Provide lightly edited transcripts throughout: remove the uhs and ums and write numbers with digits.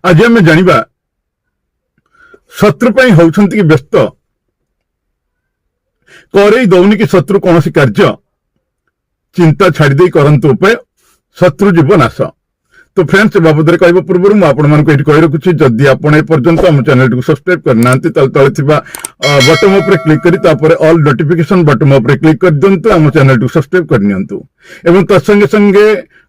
आज आम जाना शत्रु होउछंती कि व्यस्त करे दौनी कि शत्रु कौन कार्य चिंता छाड़ी करंतु उपाय शत्रु जीव नाश। तो फ्रेंड्स बाबद कह पूर्व मुझे कही रखुच्छी जदि आप एपर्यंत आम चैनल को सब्सक्राइब करना तले बटन उपर क्लिक कर ऑल नोटिफिकेशन बटन उपर क्लिक कर दिंतु आम चैनल को सब्सक्राइब करनियंतु एवं तत्संगे संगे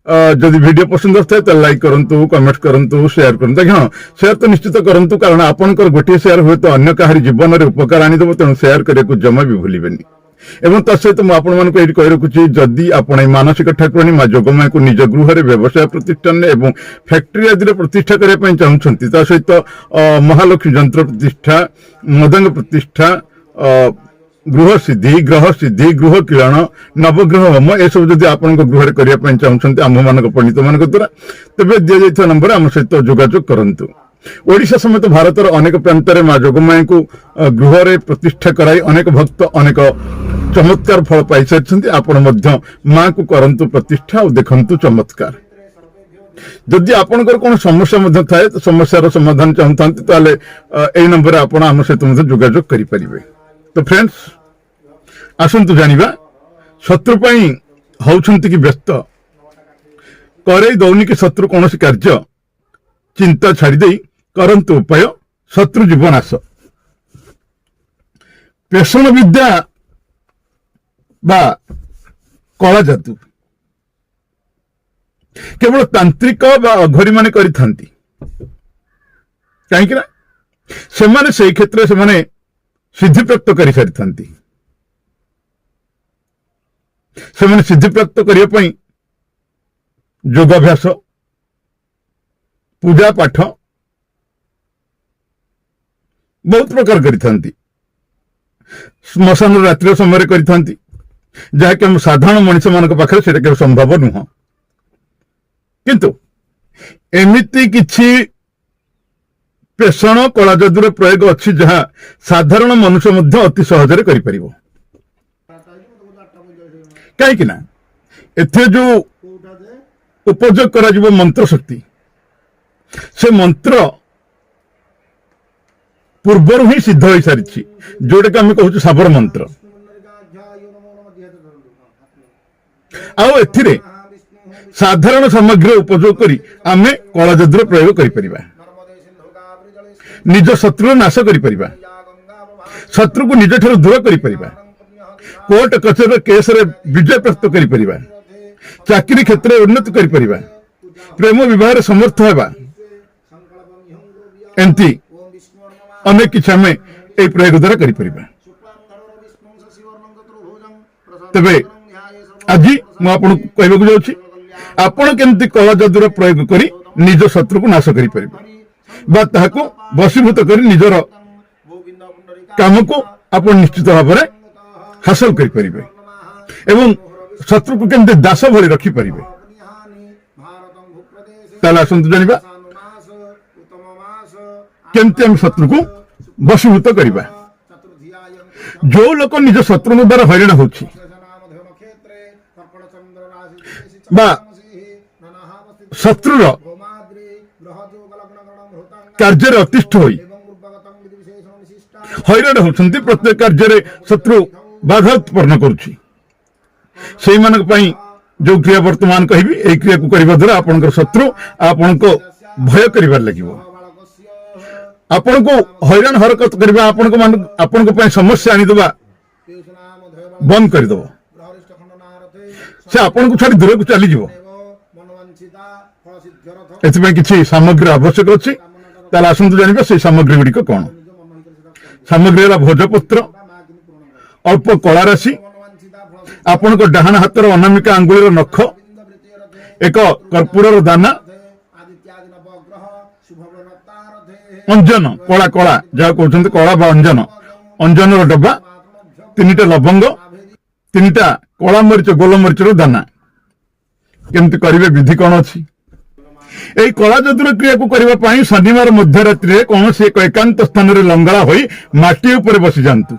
जदि वीडियो पसंद आए तो लाइक करूँ कमेंट करूँ शेयर करूँ। हाँ शेयर तो निश्चित करूँ कारण आपंकर गोटे शेयर हुए तो अन्य कहारी जीवन में उपकार आनीदेव तेणु शेयर करने को जमा भी भूलें। एवं तत्सहित मुझे कही रखुच्छी जदि आप मानसिक ठाकुराणी माँ जोगमाया को निज गृह व्यवसाय प्रतिष्ठान एवं फैक्ट्री आदि प्रतिष्ठा करने चाहते सहित महालक्ष्मी जंत्र प्रतिष्ठा मदंग प्रतिष्ठा गृह सिद्धि गृह किरण नवग्रह होम यह सब जब आप गृह करने चाहते आम मान पंडित मान द्वारा तेज दि जाइए नंबर आम सहित जोगाजोग करूँ। ओडिशा समेत भारतर अनेक प्रांत में माँ जोगमाया को गृह प्रतिष्ठा कराई अनेक भक्त अनेक चमत्कार फल पाई सारी आपण माँ को करंतु प्रतिष्ठा और देखंतु चमत्कार। जदि आपनकर कौन समस्या थाए तो समस्यार समाधान चाहते ताले ए नंबर आपण आम सहित जोगाजोग करें। तो फ्रेंड्स आसतु जानिबा शत्रु होउछंती कि व्यस्त करे दौनी कि शत्रु कौन कार्य चिंता छाड़ी करंतु उपाय शत्रु जीव नाश। पेषण विद्या बा कला जादू केवल तांत्रिक बा अघरी माने करिथांती कहीं सेमाने से क्षेत्र से सिद्धि प्राप्त कर सारी से सिद्धि प्राप्त करने योगाभ्यास पूजा पाठ बहुत प्रकार करिथांती श्मशान रात्रि समय करिथांती जहाँकि हम साधारण मनीष मान पाखे से केवल संभव नुह किंतु एमिति किछि पेषण कला जादूर प्रयोग अच्छी जहाँ साधारण मनुष्य मध्य अति सहजरे करि परिबो। कहीं ना एथे जो उपयोग करा जिवो मंत्र शक्ति से मंत्र पूर्वर ही सिद्ध हो सारी जोटा कि आम कहूँ साबर मंत्र आउ साधारण सामग्री उपयोग करी आमे कला जादूर प्रयोग करिपरिबा निज शत्रु नाश करिपरिबा शत्रु को निज ठाରୁ दूर करिपरिबा कोर्ट कचेरी केस रे विजय प्राप्त करिपरिबा चाकरी क्षेत्र में उन्नति करिपरिबा प्रेम विवाह रे समर्थ हेबा एंती अनेक किछि आमे ए प्रयोग द्वारा करिपरिबा। तबे आज मु आपन कहबा जाउछि आपण केमती कला जादूर प्रयोग करी निज शत्रु को नाश करिपरिबा बा ताहाको वशीभूत कर निजर काम को आप निश्चित भाव में हासिल करें एवं शत्रु को केमती दास भली रखिपारे। आसतु जाना केमती हम शत्रु को वशीभूत करवा। जो लोक निज शत्रु द्वारा हैरान होछि बा शत्रुर कार्य अतिष्ठ हो हैरान होती प्रत्येक कार्य शत्रु बाधा उत्पन्न करुच्ची जो क्रिया वर्तमान कहबी ए क्रिया को करने द्वारा आपनकर शत्रु आपन को भय करिबार लगिवो आपन को हैरान हरकत करबा आपन को समस्या आनीदेवा बंद करदेव से आपन को छाड़ी दूर को चली जीवो एथि किछि सामग्री आवश्यक अछि। ताले आसतु जानिबा से सामग्री गुड़िक कौन सामग्री है भोजपत्र अल्प कला राशि आपण को डाहाण हाथर अनामिका आंगुलीर नख एक कर्पूर दाना अंजन कला कला जहाँ कहते कला बा अंजन अंजन डब्बा 3टा लवंग 3टा कला मरीच गोल मरीचर दाना केमती करेंगे विधि कौन अच्छी यही कला जादूर क्रिया को करने शनिवार मध्यरात्रि कौन से एक एकांत स्थान में लंगड़ा हो माटी उपर बसी जातु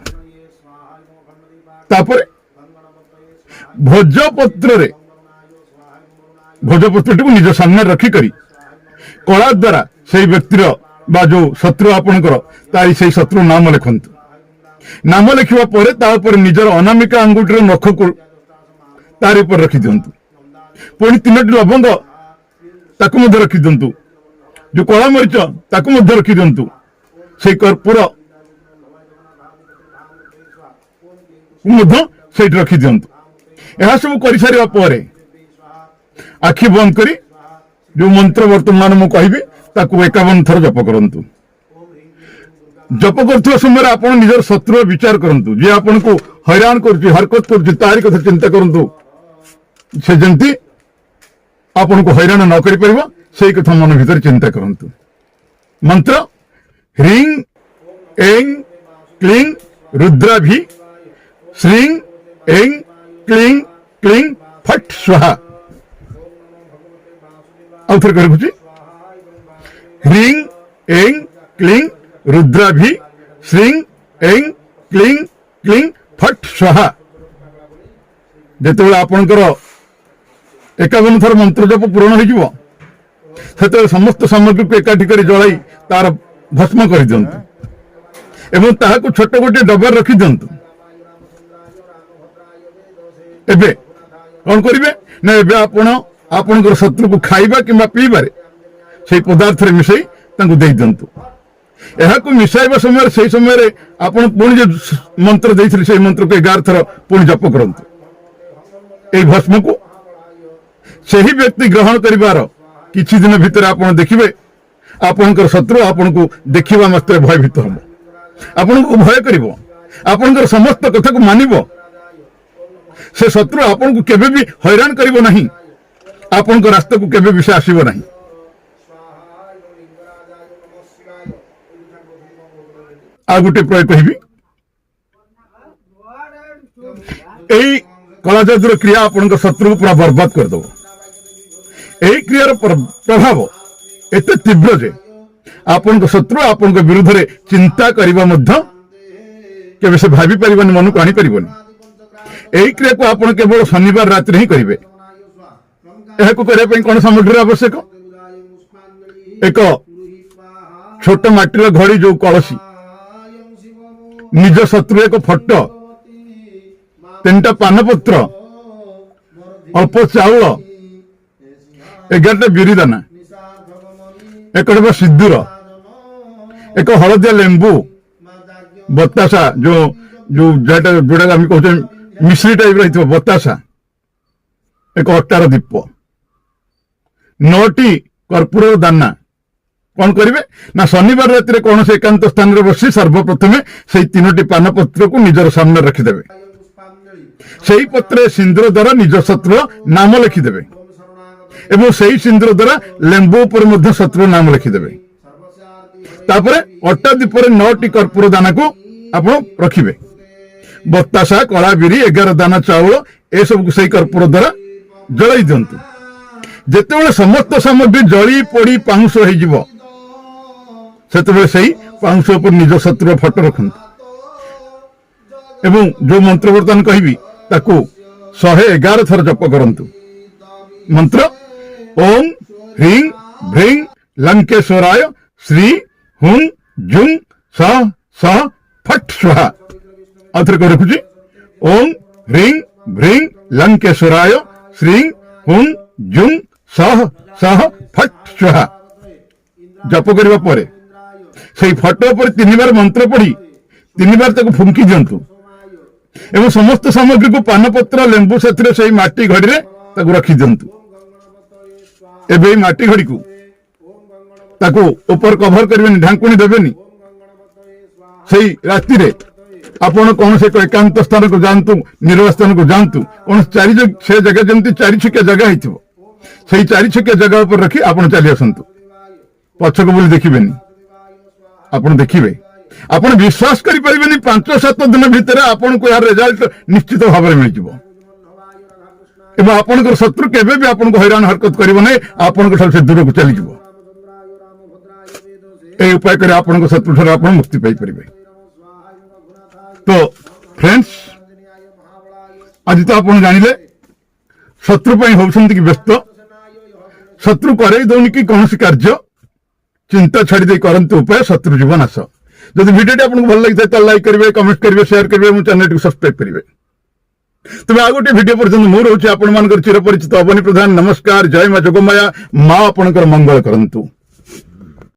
भोजपत्र भोजपत्र निज सामने रखिक कला द्वारा से व्यक्तिर बा जो शत्रु आपणकर तारी से शत्रु नाम लिखंतु नाम लिखा पर निजर अनामिका अंगुठी नख को तारी पर रखी दिंतु पुणी 3टी लवंग ताकू मध्य रखी दिंतु जो कला मरीच ताकू मध्य रखी दिंतु से कर्पूर से रखी दिंतु यह सब कर सारा पर आखि बंद करी जो मंत्र वर्तमान मु कहि 51 थर जप करंतु जप करथुवा समय आप निजर शत्रु विचार करंतु जे आपन को हैरान करछि हरकत करछि तारी कथा चिंता करंतु से जंती आपन को हैरान न करि परबो सेही कथा मन भीतर चिंता करंतु मंत्र ह्रीं ऐं क्लीं रुद्राभि श्रीं ऐं क्लीं क्लीं फट स्वाहा अवथर कर ह्रीं ऐं क्लीं रुद्राभि श्रीं ऐं क्लीं क्लीं फट स्वाहा जेतेबेले आपणकर 51 थर मंत्र जप पूर्ण हो सेतेबेले समस्त सामग्री को एकाठी कर जलाई तार भस्म कर दियंतु एवं ताहाको छोट गोटे डब्बार रखी दियंतु एबे कौन करिवे ना एबे आपणकर शत्रु को खाइबा किंबा पीबारे से पदार्थ रे मिसई तांको देई दियंतु एहाको मिसाइबा समय से समय आपण पुणी जो मंत्र देइथिले से मंत्र को 11 थर पुणी जप करंतु ए भस्म को सही व्यक्ति ग्रहण करिवार किछि दिन भितर आपण देखिबे आपणकर शत्रु आपण को देखिबा मात्र भयभीत हो आपण को भय करिवो आपणकर समस्त कथा को मानिबो से शत्रु आपण को केबे भी हैरान करिवो नहीं आपण को रास्ता को केबे भी से आसीबो नहीं आ गोटे प्रयोग कहिबी एई कला जादुर क्रिया आपण शत्रु को पूरा बर्बाद कर दो एई क्रियार प्रभाव एते तीव्र जे आपण शत्रु आपण विरुद्ध रे चिंता करिबा मध्य केबे से भाबी परिबनी मन को आनी परिबनी एई क्रिया को आपण केवल शनिवार रात ही करिवे एहा को करे पई कोन सामग्री आवश्यक एक छोट माटीर घड़ी जो कलसी निज शत्रु एक फटो 3टा पानपत्र अल्प चाउल 11टा बिरी दाना 1 डब्बा सिद्धूर एक हलदिया लेंबू बतासा जो जो जोड़ा आम कहते मिश्री टाइप रही बतासा एक अटार दीप 9टी कर्पूर दाना कौन करेंगे ना शनिवार राति कौन से एकांत स्थान रे बसी सर्वप्रथमे से 3टी पानपत्र को निजर सामने रखिदेवे से पत्र सिंदूर द्वारा निज शत्रु नाम लिखिदेवे एवं से सिंदूर द्वारा लेंबू पर शत्रु नाम लिखिदेवे तापर अटा दीप 9टी कर्पूर दाना को आप रखिबे बतासा कला बिरी 11 दाना चाउल ए सब से कर्पूर द्वारा जलाई दिंतु जेतेबेले समस्त सामग्री जली पड़ी पाउंस हो सेतेबेले सही पाउंस पर निज शत्रु फटो रखंतु एवं जो मंत्र वर्तमान कहिबी ताकू 111 थर जप करंतु मंत्र ओम ह्रीं भ्रीं लंकेश्वराय श्री हुं जुं स स फट स्वाहा अथर को रखुची ओम ह्रीं भ्रीं लंकेश्वराय श्री हुं जुं सह सह फट स्वाहा जप करबा परे से फटो पर 3 बार मंत्र पढ़ी 3 बार तक फुंकी दिंतु एवं समस्त सामग्री को पानपत्र लेंबू से माटी घड़ी रे ताकू रखी दिंतु एबे माटी घड़ी को ताकू ऊपर कभर करबेनी ढांकुनी देबेनी से राति रे आपण कौन से एकांत स्थान को जानतु निर्वाह स्थान को जानतु कौन से जगह जमती 4 छकिया जगह हिथिबो से 4 छकिया जगह पर रखी आपण चली आसंतु पछक बोली देखिबेनी आपण देखिबे आपण विश्वास करि परिबेनी 5-7 दिन भितर आपण को यार रिजल्ट निश्चित भाव में मिल जिवो एवं आपण को शत्रु केबे भी आपण को हैरान हरकत करिवो नै आपण को से दूर को चली जिवो ए उपाय करे आपण को शत्रु ठर आपण मुक्ति पाई परिबे तो फ्रेंड्स आज तो आपण जानिले शत्रु पई होउछंती कि व्यस्त शत्रु करे दौनी कि कौन कार्य चिंता छाड़ी करंतु उपाय शत्रु जीव नाश। जदि भिडियोटी आपको भल लगी तो लाइक करेंगे, कमेंट करेंगे, शेयर करेंगे, मो चैनल को सब्सक्राइब करेंगे। तेज आ गोटे भिडियो पर्यंत मु रोचे आपण चिरपरिचित अवनी प्रधान। नमस्कार, जय मां जोगमाया। मां आपणकर मंगल करंतु।